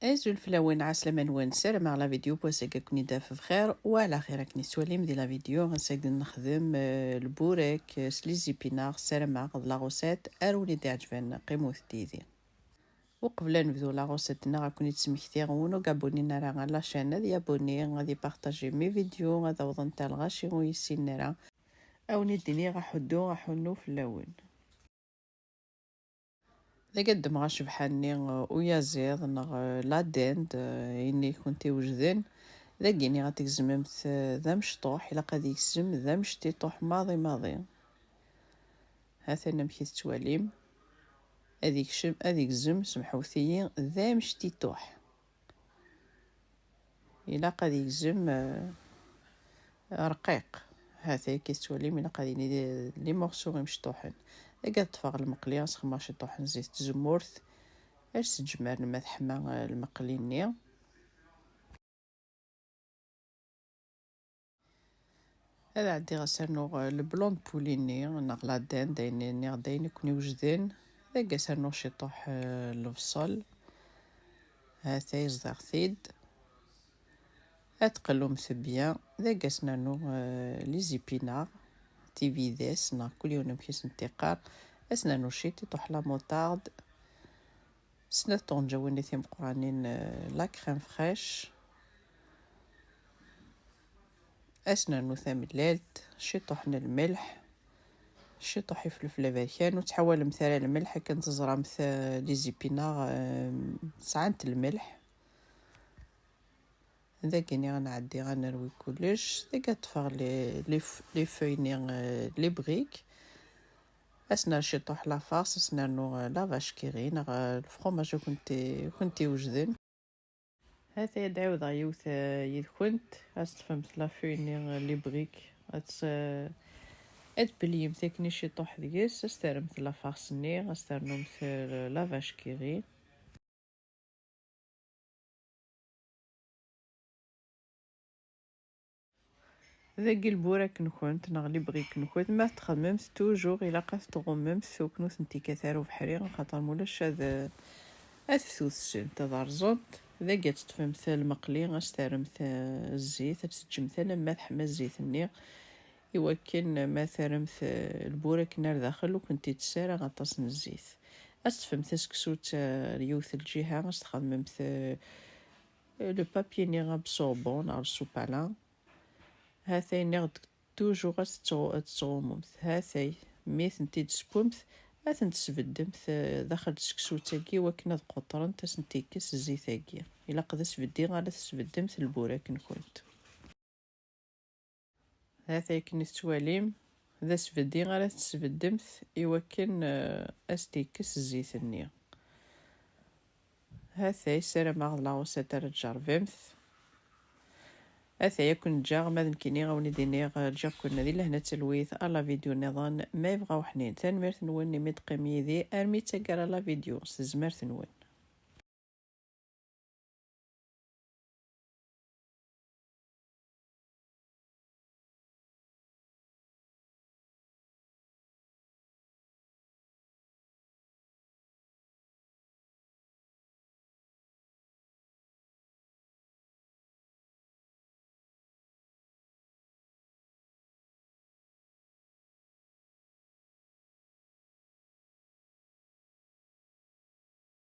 ازول فلاوين عسلامة نوان سلام على فيديو بوساكا كوني داف بخير وعلى خير راكني سواليم ديال لا فيديو غنساك نخدم البوريك سليزي بينار سلام غد لا غوسيت اروني دي عجبان قيموث ديدي. وقبل نبدو لا غوسيتنا غاكوني تسمكتي غونو كابونينا راه على لاشين غادي ابوني غادي بارطاجي مي فيديو غادا وضن تاع الغاشي ويسين راه اوني ديني غحنو فلاوين ذا قدم غاش بحالني ويا زيض نغ لا ديند إني كنتي وجدين ذا كيني غتكزممت ذا مشطوح إلا قد يكزم ذا مشتي طوح ماضي هاثنا مكي تتواليم هذيك زم سمحوثيين ذا مشتي طوح إلا قد يكزم رقيق هاثي كي تتواليم إلا قد لي مغسوغي مشطوحين قد تفاغ المقلية سخماشي طوحن زيت زمورث اش تجمر لما تحمى المقليني هذا عندي غسرنو البلون بوليني نغلا دين دايني غدايني كوني وجدين ذا قسرنو شي طوح البصل هاتا يصدغ ثيد اتقلو مثبيا ذا قسنانو لي زيبينار تيفيديس نا كل يوم كيس انتقار اسنانو شي تطوح لا موطارد سنة طونجاويني ثيم قرانين لا كريم فريش اسنانو ثاملالت شي طحن الملح شي طحي فلفل افريكان وتحول مثلا الملح كنت تزرع مثل لي زيبينار ساعات الملح ذاكيني غنعدي غنروي كلش ذاك طفغ لي فويني لي بريك اسنا شي طوح لا فاس اسنانو لا فاش كيغين الفرomاج كنتي وجدين هذا يدعو ضيوث يذكنت استفهمت لا فويني لي بريك بليم ثاكني شي طوح ديس استرمت لا فارسني استرنو مثل لا فاش كيغي ذاك البوراك نكونت نغلي بغيك نكونت ما تخممت توجور الا قاس تغممت ثوكنو انتي كثارو بحريق خاطر مولاش هذا اثوث تضرزت ذاك تفهمت المقلي استرمت الزيت تسجمت لما تحمى الزيت النيق يوكن ما ثرمت البورك نار داخل وكنتي تسارع غطاس من الزيت استفهمت سكسوت ريوث الجهة استخدمت لو بابي نيغا بصوبون على السوبالان هاثي نغد توجو تغوممت هاثي ميث نتي تسبومت هاثن تسبدمت داخل سكسوتاكي وكنا قطرن تسنتي كيس الزيتاكي الا قد سبدي غالا تسبدمت البوراك نكونت هاثي كني تواليم ذا سبدي غالا تسبدمت يوكن استيكس الزيت النية هاثي سلام غد لاغوسات رجارفيمث هاثي يكون جاغ ماذا كيني غاوني ديني جاغ كنا دي لهنا تلويث الا فيديو نظام ما يبغاو حنين تنميرت نوني ميد قيمي ذي ارمي تاكرا لا فيديو سزمرت نون